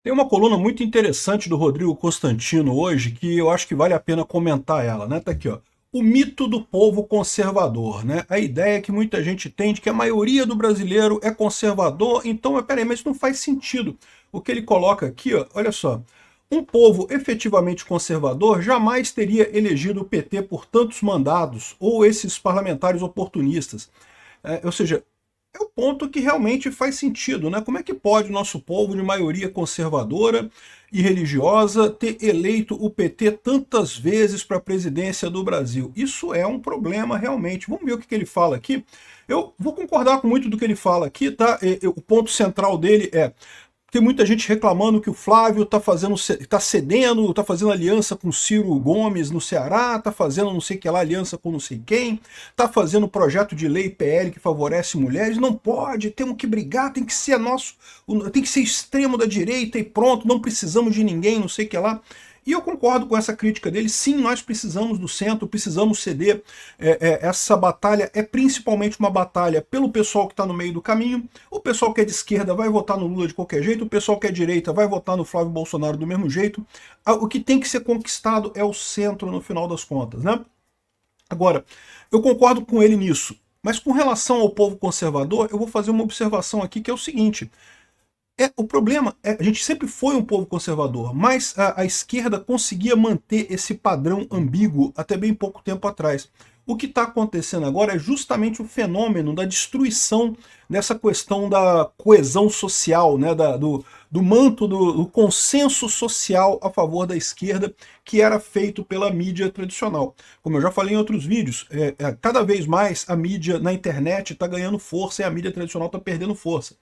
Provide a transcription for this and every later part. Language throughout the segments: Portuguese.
Tem uma coluna muito interessante do Rodrigo Constantino hoje que eu acho que vale a pena comentar ela, né? Tá aqui, ó. O mito do povo conservador, né? A ideia que muita gente tem de que a maioria do brasileiro é conservador, então, peraí, mas isso não faz sentido. O que ele coloca aqui, ó, olha só. Um povo efetivamente conservador jamais teria elegido o PT por tantos mandados, ou esses parlamentares oportunistas. Ou seja, é o ponto que realmente faz sentido, né? Como é que pode o nosso povo de maioria conservadora e religiosa ter eleito o PT tantas vezes para a presidência do Brasil? Isso é um problema realmente. Vamos ver o que ele fala aqui. Eu vou concordar com muito do que ele fala aqui, tá? O ponto central dele é: tem muita gente reclamando que o Flávio está cedendo, está fazendo aliança com Ciro Gomes no Ceará, está fazendo não sei o que lá, aliança com não sei quem, está fazendo projeto de lei PL que favorece mulheres. Não pode, temos que brigar, tem que ser nosso, tem que ser extremo da direita e pronto, não precisamos de ninguém, não sei o que lá. E eu concordo com essa crítica dele. Sim, nós precisamos do centro, precisamos ceder. Essa batalha é principalmente uma batalha pelo pessoal que está no meio do caminho. O pessoal que é de esquerda vai votar no Lula de qualquer jeito, o pessoal que é de direita vai votar no Flávio Bolsonaro do mesmo jeito. O que tem que ser conquistado é o centro no final das contas, né? Agora, eu concordo com ele nisso, mas com relação ao povo conservador, eu vou fazer uma observação aqui que é o seguinte: o problema é a gente sempre foi um povo conservador, mas a esquerda conseguia manter esse padrão ambíguo até bem pouco tempo atrás. O que está acontecendo agora é justamente o fenômeno da destruição dessa questão da coesão social, né, do manto do consenso social a favor da esquerda que era feito pela mídia tradicional. Como eu já falei em outros vídeos, cada vez mais a mídia na internet está ganhando força e a mídia tradicional está perdendo força.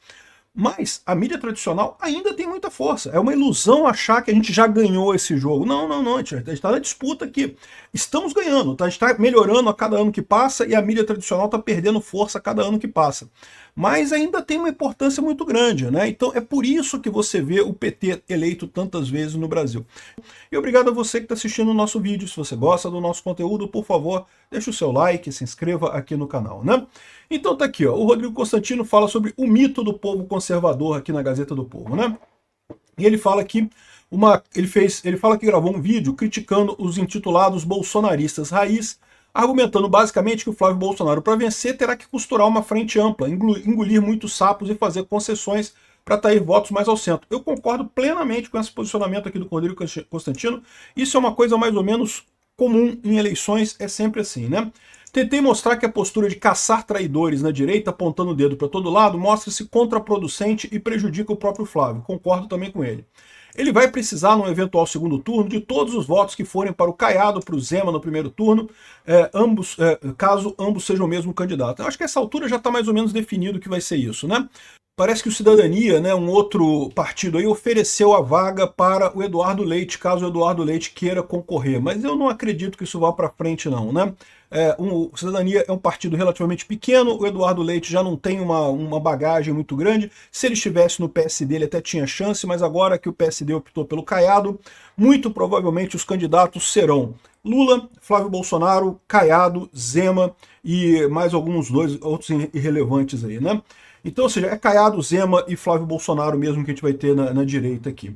Mas a mídia tradicional ainda tem muita força. É uma ilusão achar que a gente já ganhou esse jogo. Não, não, não. A gente está na disputa aqui. Estamos ganhando, tá? A gente está melhorando a cada ano que passa e a mídia tradicional está perdendo força a cada ano que passa. Mas ainda tem uma importância muito grande, né? Então é por isso que você vê o PT eleito tantas vezes no Brasil. E obrigado a você que está assistindo o nosso vídeo. Se você gosta do nosso conteúdo, por favor, deixe o seu like, se inscreva aqui no canal, né? Então tá aqui, ó, o Rodrigo Constantino fala sobre o mito do povo conservador aqui na Gazeta do Povo, né? E ele fala que ele fala que gravou um vídeo criticando os intitulados bolsonaristas raiz, argumentando basicamente que o Flávio Bolsonaro, para vencer, terá que costurar uma frente ampla, engolir muitos sapos e fazer concessões para atrair votos mais ao centro. Eu concordo plenamente com esse posicionamento aqui do Rodrigo Constantino. Isso é uma coisa mais ou menos comum em eleições, é sempre assim, né? Tentei mostrar que a postura de caçar traidores na direita, apontando o dedo para todo lado, mostra-se contraproducente e prejudica o próprio Flávio. Concordo também com ele. Ele vai precisar, num eventual segundo turno, de todos os votos que forem para o Caiado, para o Zema no primeiro turno, caso ambos sejam o mesmo candidato. Eu acho que essa altura já está mais ou menos definido que vai ser isso, né? Parece que o Cidadania, né, um outro partido aí, ofereceu a vaga para o Eduardo Leite, caso o Eduardo Leite queira concorrer. Mas eu não acredito que isso vá para frente, não, né? O Cidadania é um partido relativamente pequeno, o Eduardo Leite já não tem uma bagagem muito grande. Se ele estivesse no PSD, ele até tinha chance, mas agora que o PSD optou pelo Caiado, muito provavelmente os candidatos serão Lula, Flávio Bolsonaro, Caiado, Zema e mais alguns outros irrelevantes aí, né? Então, ou seja, é Caiado, Zema e Flávio Bolsonaro mesmo que a gente vai ter na direita aqui.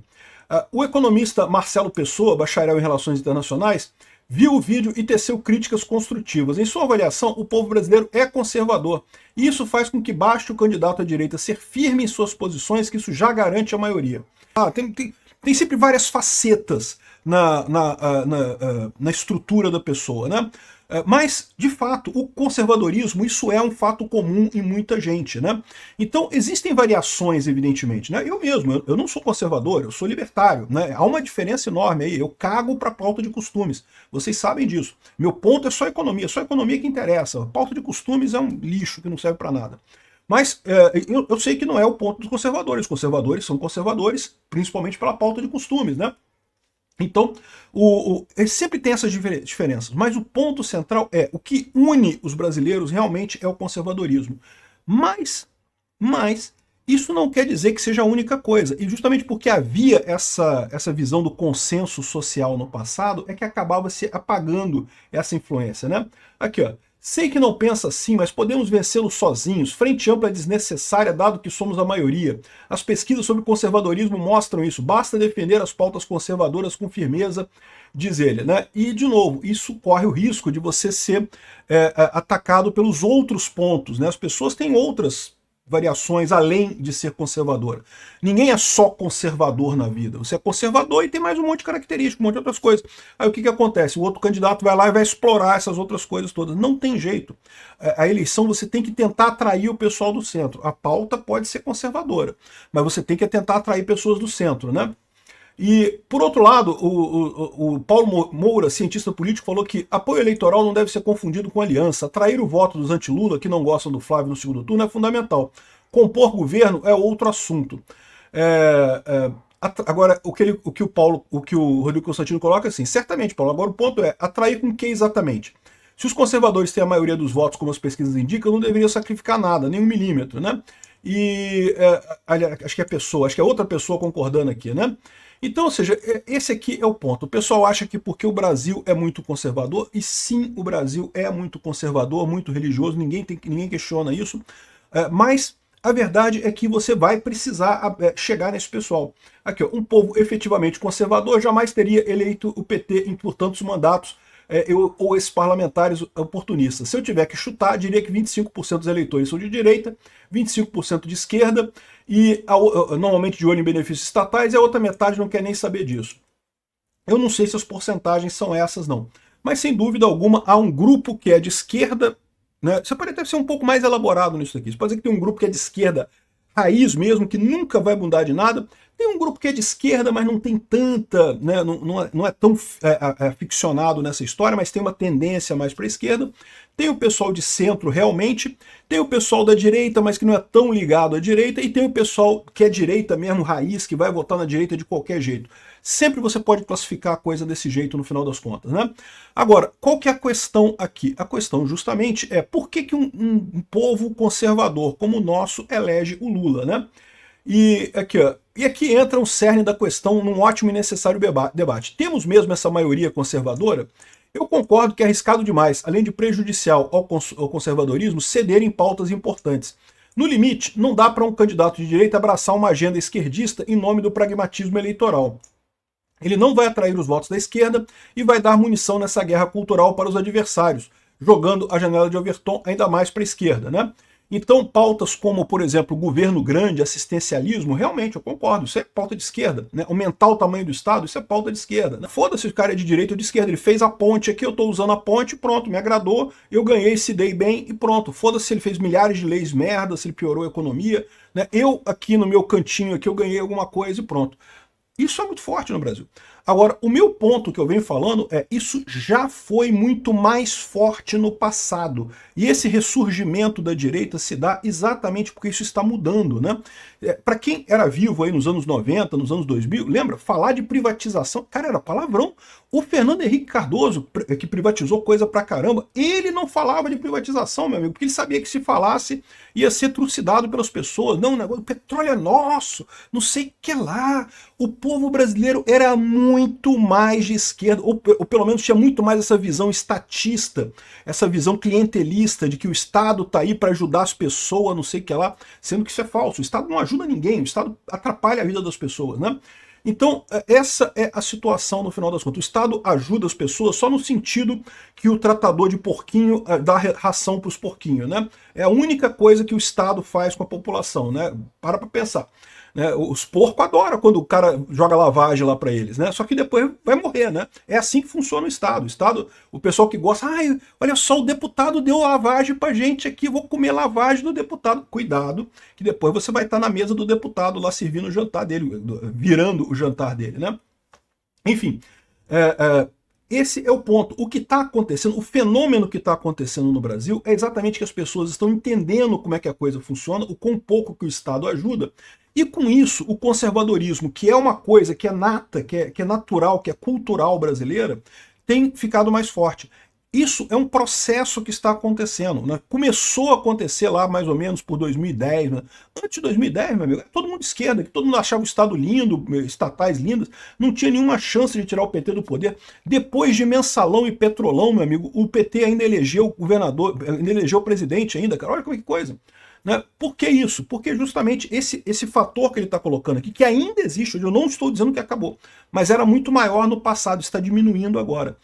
O economista Marcelo Pessoa, bacharel em Relações Internacionais, viu o vídeo e teceu críticas construtivas. Em sua avaliação, o povo brasileiro é conservador. E isso faz com que baste o candidato à direita ser firme em suas posições, que isso já garante a maioria. Tem sempre várias facetas na estrutura da pessoa, né? Mas, de fato, o conservadorismo, isso é um fato comum em muita gente, né? Então, existem variações, evidentemente, né? Eu mesmo, eu não sou conservador, eu sou libertário, né? Há uma diferença enorme aí, eu cago para a pauta de costumes. Vocês sabem disso. Meu ponto é só a economia que interessa. A pauta de costumes é um lixo que não serve para nada. Mas eu sei que não é o ponto dos conservadores. Os conservadores são conservadores, principalmente pela pauta de costumes, né? Então, sempre tem essas diferenças, mas o ponto central é o que une os brasileiros realmente é o conservadorismo. Mas isso não quer dizer que seja a única coisa. E justamente porque havia essa visão do consenso social no passado, é que acabava se apagando essa influência, né? Aqui, ó. Sei que não pensa assim, mas podemos vencê-lo sozinhos. Frente ampla é desnecessária, dado que somos a maioria. As pesquisas sobre conservadorismo mostram isso. Basta defender as pautas conservadoras com firmeza, diz ele, né? E, de novo, isso corre o risco de você ser atacado pelos outros pontos, né? As pessoas têm outras variações além de ser conservadora. Ninguém é só conservador na vida. Você é conservador e tem mais um monte de características, um monte de outras coisas. Aí o que acontece? O outro candidato vai lá e vai explorar essas outras coisas todas. Não tem jeito. A eleição você tem que tentar atrair o pessoal do centro. A pauta pode ser conservadora, mas você tem que tentar atrair pessoas do centro, né? E, por outro lado, o Paulo Moura, cientista político, falou que apoio eleitoral não deve ser confundido com aliança. Atrair o voto dos anti-Lula, que não gostam do Flávio no segundo turno, é fundamental. Compor governo é outro assunto. Agora, o que o Rodrigo Constantino coloca é assim, certamente, Paulo, agora o ponto é, atrair com que exatamente? Se os conservadores têm a maioria dos votos, como as pesquisas indicam, não deveria sacrificar nada, nem um milímetro, né? E acho que é outra pessoa concordando aqui, né? Então, ou seja, esse aqui é o ponto. O pessoal acha que porque o Brasil é muito conservador, e sim, o Brasil é muito conservador, muito religioso, ninguém questiona isso, mas a verdade é que você vai precisar chegar nesse pessoal. Aqui, ó, um povo efetivamente conservador jamais teria eleito o PT em por tantos mandatos, ou esses parlamentares oportunistas. Se eu tiver que chutar, diria que 25% dos eleitores são de direita, 25% de esquerda, e normalmente de olho em benefícios estatais, e a outra metade não quer nem saber disso. Eu não sei se as porcentagens são essas, não. Mas, sem dúvida alguma, há um grupo que é de esquerda, né? Você pode até ser um pouco mais elaborado nisso aqui. Você pode dizer que tem um grupo que é de esquerda raiz mesmo, que nunca vai mudar de nada. Tem um grupo que é de esquerda, mas não tem tanta, né, não é tão ficcionado nessa história, mas tem uma tendência mais para a esquerda. Tem o pessoal de centro realmente, tem o pessoal da direita, mas que não é tão ligado à direita, e tem o pessoal que é direita mesmo, raiz, que vai votar na direita de qualquer jeito. Sempre você pode classificar a coisa desse jeito no final das contas, né? Agora, qual que é a questão aqui? A questão justamente é por que um povo conservador como o nosso elege o Lula, né? E aqui entra o cerne da questão num ótimo e necessário debate. Temos mesmo essa maioria conservadora? Eu concordo que é arriscado demais, além de prejudicial ao conservadorismo, ceder em pautas importantes. No limite, não dá para um candidato de direita abraçar uma agenda esquerdista em nome do pragmatismo eleitoral. Ele não vai atrair os votos da esquerda e vai dar munição nessa guerra cultural para os adversários, jogando a janela de Overton ainda mais para a esquerda, né? Então, pautas como, por exemplo, governo grande, assistencialismo, realmente, eu concordo, isso é pauta de esquerda, né? Aumentar o tamanho do Estado, isso é pauta de esquerda, né? Foda-se se o cara é de direita ou de esquerda, ele fez a ponte aqui, eu estou usando a ponte, pronto, me agradou, eu ganhei, se dei bem e pronto. Foda-se se ele fez milhares de leis merda, se ele piorou a economia, né? Eu aqui no meu cantinho aqui, eu ganhei alguma coisa e pronto. Isso é muito forte no Brasil. Agora, o meu ponto que eu venho falando é isso já foi muito mais forte no passado. E esse ressurgimento da direita se dá exatamente porque isso está mudando, né? Para quem era vivo aí nos anos 90, nos anos 2000, lembra? Falar de privatização, cara, era palavrão. O Fernando Henrique Cardoso, que privatizou coisa pra caramba, ele não falava de privatização, meu amigo, porque ele sabia que se falasse ia ser trucidado pelas pessoas. Não, o negócio, o petróleo é nosso, não sei o que lá. O povo brasileiro era muito mais de esquerda, ou pelo menos tinha muito mais essa visão estatista, essa visão clientelista de que o Estado tá aí para ajudar as pessoas, não sei o que lá, sendo que isso é falso. O Estado não ajuda ninguém, o Estado atrapalha a vida das pessoas, né? Então, essa é a situação no final das contas. O Estado ajuda as pessoas só no sentido que o tratador de porquinho dá ração para os porquinhos, né? É a única coisa que o Estado faz com a população, né? Para pensar. Né? Os porcos adoram quando o cara joga lavagem lá para eles, né? Só que depois vai morrer, né? É assim que funciona o Estado. O Estado, o pessoal que gosta, ai, olha só, o deputado deu lavagem pra gente aqui, vou comer lavagem do deputado. Cuidado, que depois você vai estar na mesa do deputado lá servindo o jantar dele, virando o jantar dele, né? Enfim, esse é o ponto. O que está acontecendo, o fenômeno que está acontecendo no Brasil é exatamente que as pessoas estão entendendo como é que a coisa funciona, o quão pouco que o Estado ajuda, e com isso o conservadorismo, que é uma coisa que é nata, que é natural, que é cultural brasileira, tem ficado mais forte. Isso é um processo que está acontecendo, né? Começou a acontecer lá mais ou menos por 2010, né? Antes de 2010, meu amigo, todo mundo de esquerda, que todo mundo achava o Estado lindo, estatais lindas, não tinha nenhuma chance de tirar o PT do poder. Depois de Mensalão e Petrolão, meu amigo, o PT ainda elegeu o governador, ainda elegeu o presidente ainda, cara, olha que coisa. Né? Por que isso? Porque justamente esse fator que ele está colocando aqui, que ainda existe, eu não estou dizendo que acabou, mas era muito maior no passado, está diminuindo agora.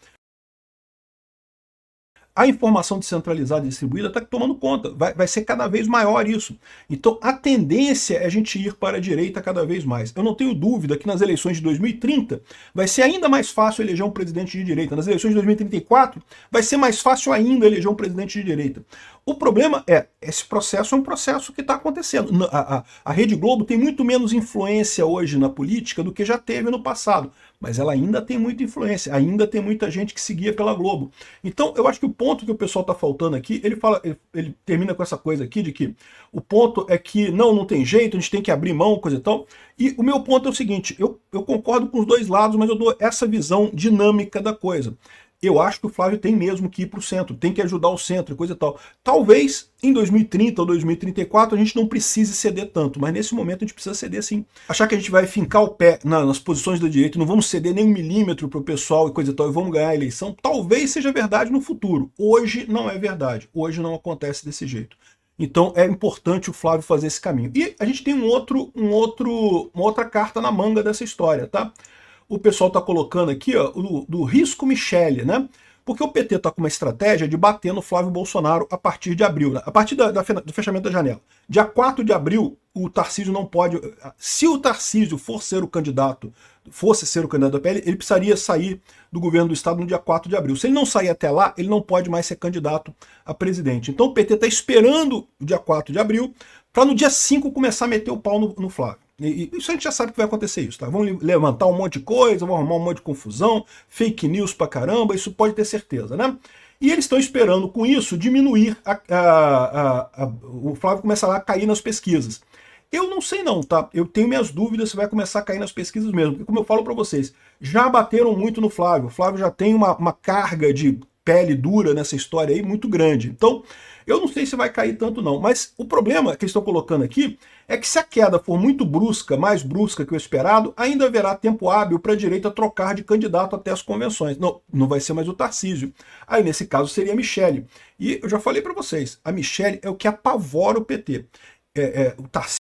A informação descentralizada e distribuída está tomando conta, vai ser cada vez maior isso. Então a tendência é a gente ir para a direita cada vez mais. Eu não tenho dúvida que nas eleições de 2030 vai ser ainda mais fácil eleger um presidente de direita. Nas eleições de 2034 vai ser mais fácil ainda eleger um presidente de direita. O problema é, esse processo é um processo que está acontecendo. A Rede Globo tem muito menos influência hoje na política do que já teve no passado, mas ela ainda tem muita influência, ainda tem muita gente que seguia pela Globo. Então eu acho que o ponto que o pessoal está faltando aqui, ele termina com essa coisa aqui de que o ponto é que não tem jeito, a gente tem que abrir mão, coisa e tal. E o meu ponto é o seguinte, eu concordo com os dois lados, mas eu dou essa visão dinâmica da coisa. Eu acho que o Flávio tem mesmo que ir para o centro, tem que ajudar o centro e coisa e tal. Talvez em 2030 ou 2034 a gente não precise ceder tanto, mas nesse momento a gente precisa ceder sim. Achar que a gente vai fincar o pé nas posições da direita, não vamos ceder nem 1 milímetro para o pessoal e coisa e tal, e vamos ganhar a eleição, talvez seja verdade no futuro. Hoje não é verdade, hoje não acontece desse jeito. Então é importante o Flávio fazer esse caminho. E a gente tem uma outra carta na manga dessa história, tá? O pessoal está colocando aqui, ó, do risco Michele, né? Porque o PT está com uma estratégia de bater no Flávio Bolsonaro a partir de abril, né? A partir do fechamento da janela. Dia 4 de abril, o Tarcísio não pode... Se o Tarcísio fosse ser o candidato da PL, ele precisaria sair do governo do Estado no dia 4 de abril. Se ele não sair até lá, ele não pode mais ser candidato a presidente. Então o PT está esperando o dia 4 de abril para no dia 5 começar a meter o pau no Flávio. E isso a gente já sabe que vai acontecer isso, tá? Vão levantar um monte de coisa, vão arrumar um monte de confusão, fake news pra caramba, isso pode ter certeza, né? E eles estão esperando com isso diminuir, o Flávio começar a cair nas pesquisas. Eu não sei não, tá? Eu tenho minhas dúvidas se vai começar a cair nas pesquisas mesmo, porque como eu falo pra vocês, já bateram muito no Flávio, o Flávio já tem uma carga de pele dura nessa história aí muito grande. Então, eu não sei se vai cair tanto não, mas o problema que eles estão colocando aqui é que se a queda for muito brusca, mais brusca que o esperado, ainda haverá tempo hábil para a direita trocar de candidato até as convenções. Não vai ser mais o Tarcísio. Aí, nesse caso, seria a Michele. E eu já falei para vocês, a Michele é o que apavora o PT. O Tarcísio